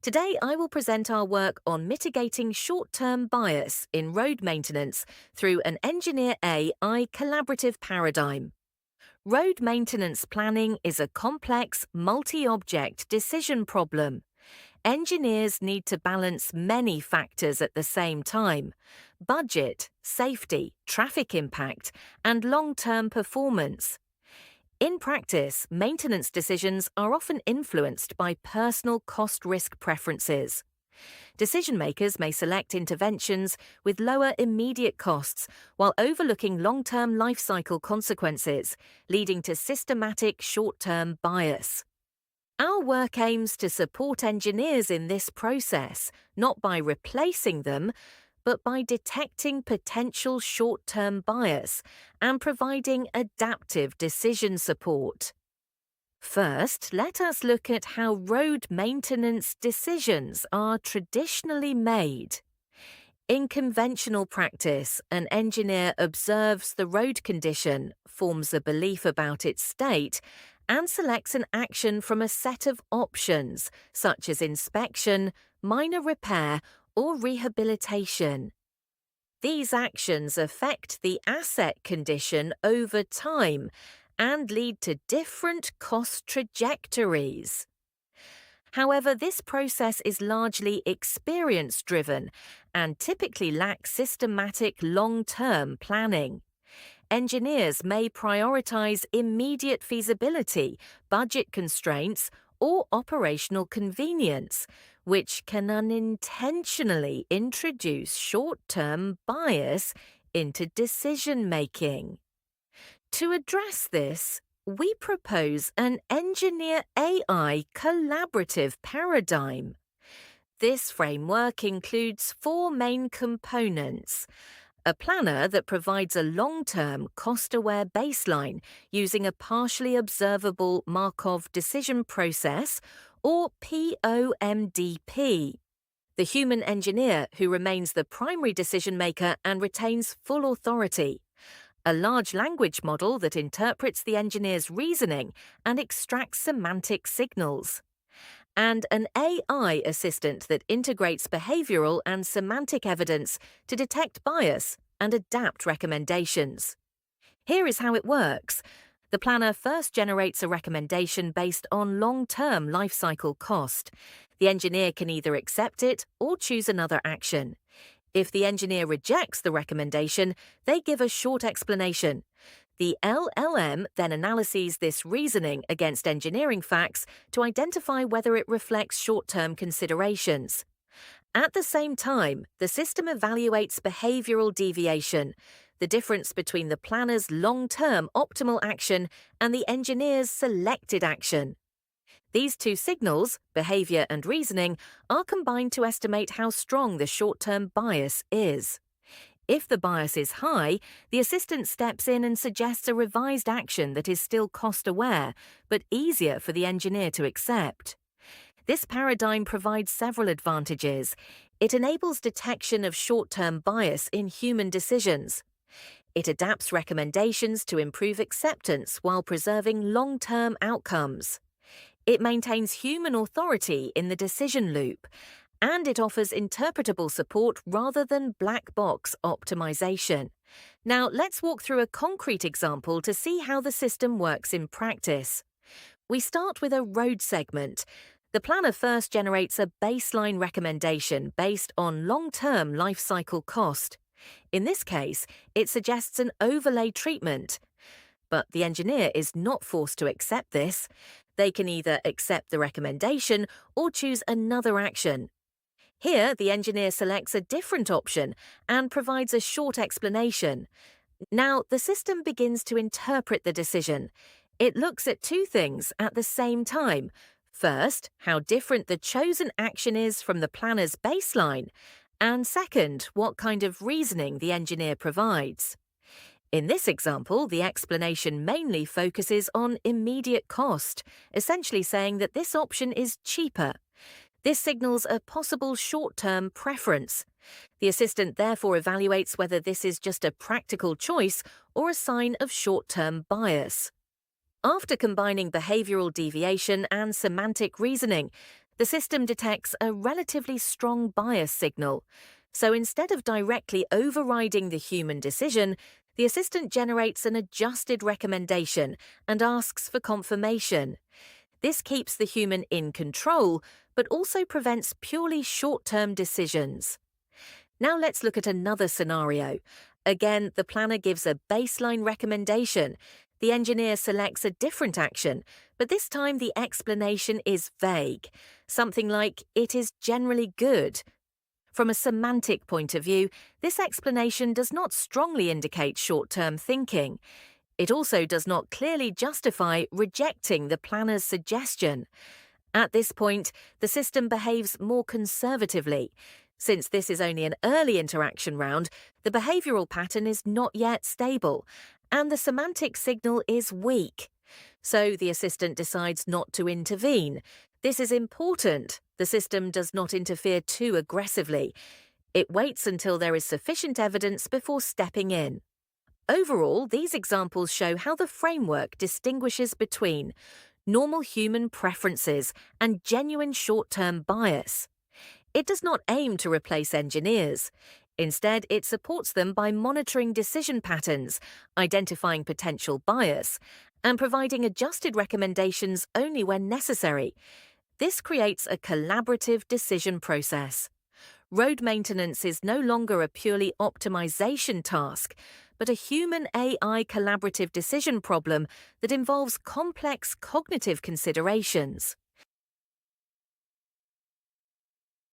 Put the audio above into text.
Today, I will present our work on mitigating short-term bias in road maintenance through an Engineer AI collaborative paradigm. Road maintenance planning is a complex, multi-object decision problem. Engineers need to balance many factors at the same time: budget, safety, traffic impact, and long-term performance. In practice, maintenance decisions are often influenced by personal cost-risk preferences. Decision makers may select interventions with lower immediate costs while overlooking long-term life cycle consequences, leading to systematic short-term bias. Our work aims to support engineers in this process, not by replacing them, but by detecting potential short-term bias and providing adaptive decision support. First, let us look at how road maintenance decisions are traditionally made. In conventional practice, an engineer observes the road condition, forms a belief about its state, and selects an action from a set of options, such as inspection, minor repair, or rehabilitation. These actions affect the asset condition over time and lead to different cost trajectories. However, this process is largely experience-driven and typically lacks systematic long-term planning. Engineers may prioritize immediate feasibility, budget constraints, or operational convenience, which can unintentionally introduce short-term bias into decision-making. To address this, we propose an Engineer AI collaborative paradigm. This framework includes four main components: a planner that provides a long-term, cost-aware baseline using a partially observable Markov decision process, or POMDP. The human engineer who remains the primary decision-maker and retains full authority. A large language model that interprets the engineer's reasoning and extracts semantic signals. And an AI assistant that integrates behavioral and semantic evidence to detect bias and adapt recommendations. Here is how it works. The planner first generates a recommendation based on long-term life cycle cost. The engineer can either accept it or choose another action. If the engineer rejects the recommendation, they give a short explanation. The LLM then analyses this reasoning against engineering facts to identify whether it reflects short-term considerations. At the same time, the system evaluates behavioral deviation, the difference between the planner's long-term optimal action and the engineer's selected action. These two signals, behavior and reasoning, are combined to estimate how strong the short-term bias is. If the bias is high, the assistant steps in and suggests a revised action that is still cost-aware, but easier for the engineer to accept. This paradigm provides several advantages. It enables detection of short-term bias in human decisions. It adapts recommendations to improve acceptance while preserving long-term outcomes. It maintains human authority in the decision loop, and it offers interpretable support rather than black box optimization. Now, let's walk through a concrete example to see how the system works in practice. We start with a road segment. The planner first generates a baseline recommendation based on long-term life cycle cost. In this case, it suggests an overlay treatment. But the engineer is not forced to accept this. They can either accept the recommendation or choose another action. Here, the engineer selects a different option and provides a short explanation. Now, the system begins to interpret the decision. It looks at two things at the same time. First, how different the chosen action is from the planner's baseline, and second, what kind of reasoning the engineer provides. In this example, the explanation mainly focuses on immediate cost, essentially saying that this option is cheaper. This signals a possible short-term preference. The assistant therefore evaluates whether this is just a practical choice or a sign of short-term bias. After combining behavioral deviation and semantic reasoning, The system detects a relatively strong bias signal. So instead of directly overriding the human decision, the assistant generates an adjusted recommendation and asks for confirmation. This keeps the human in control, but also prevents purely short-term decisions. Now let's look at another scenario. Again, the planner gives a baseline recommendation. The engineer selects a different action, but this time the explanation is vague. Something like, "It is generally good." From a semantic point of view, this explanation does not strongly indicate short-term thinking. It also does not clearly justify rejecting the planner's suggestion. At this point, the system behaves more conservatively. Since this is only an early interaction round, the behavioral pattern is not yet stable, and the semantic signal is weak. So the assistant decides not to intervene. This is important. The system does not interfere too aggressively. It waits until there is sufficient evidence before stepping in. Overall, these examples show how the framework distinguishes between normal human preferences and genuine short-term bias. It does not aim to replace engineers. Instead, it supports them by monitoring decision patterns, identifying potential bias, and providing adjusted recommendations only when necessary. This creates a collaborative decision process. Road maintenance is no longer a purely optimization task, but a human-AI collaborative decision problem that involves complex cognitive considerations.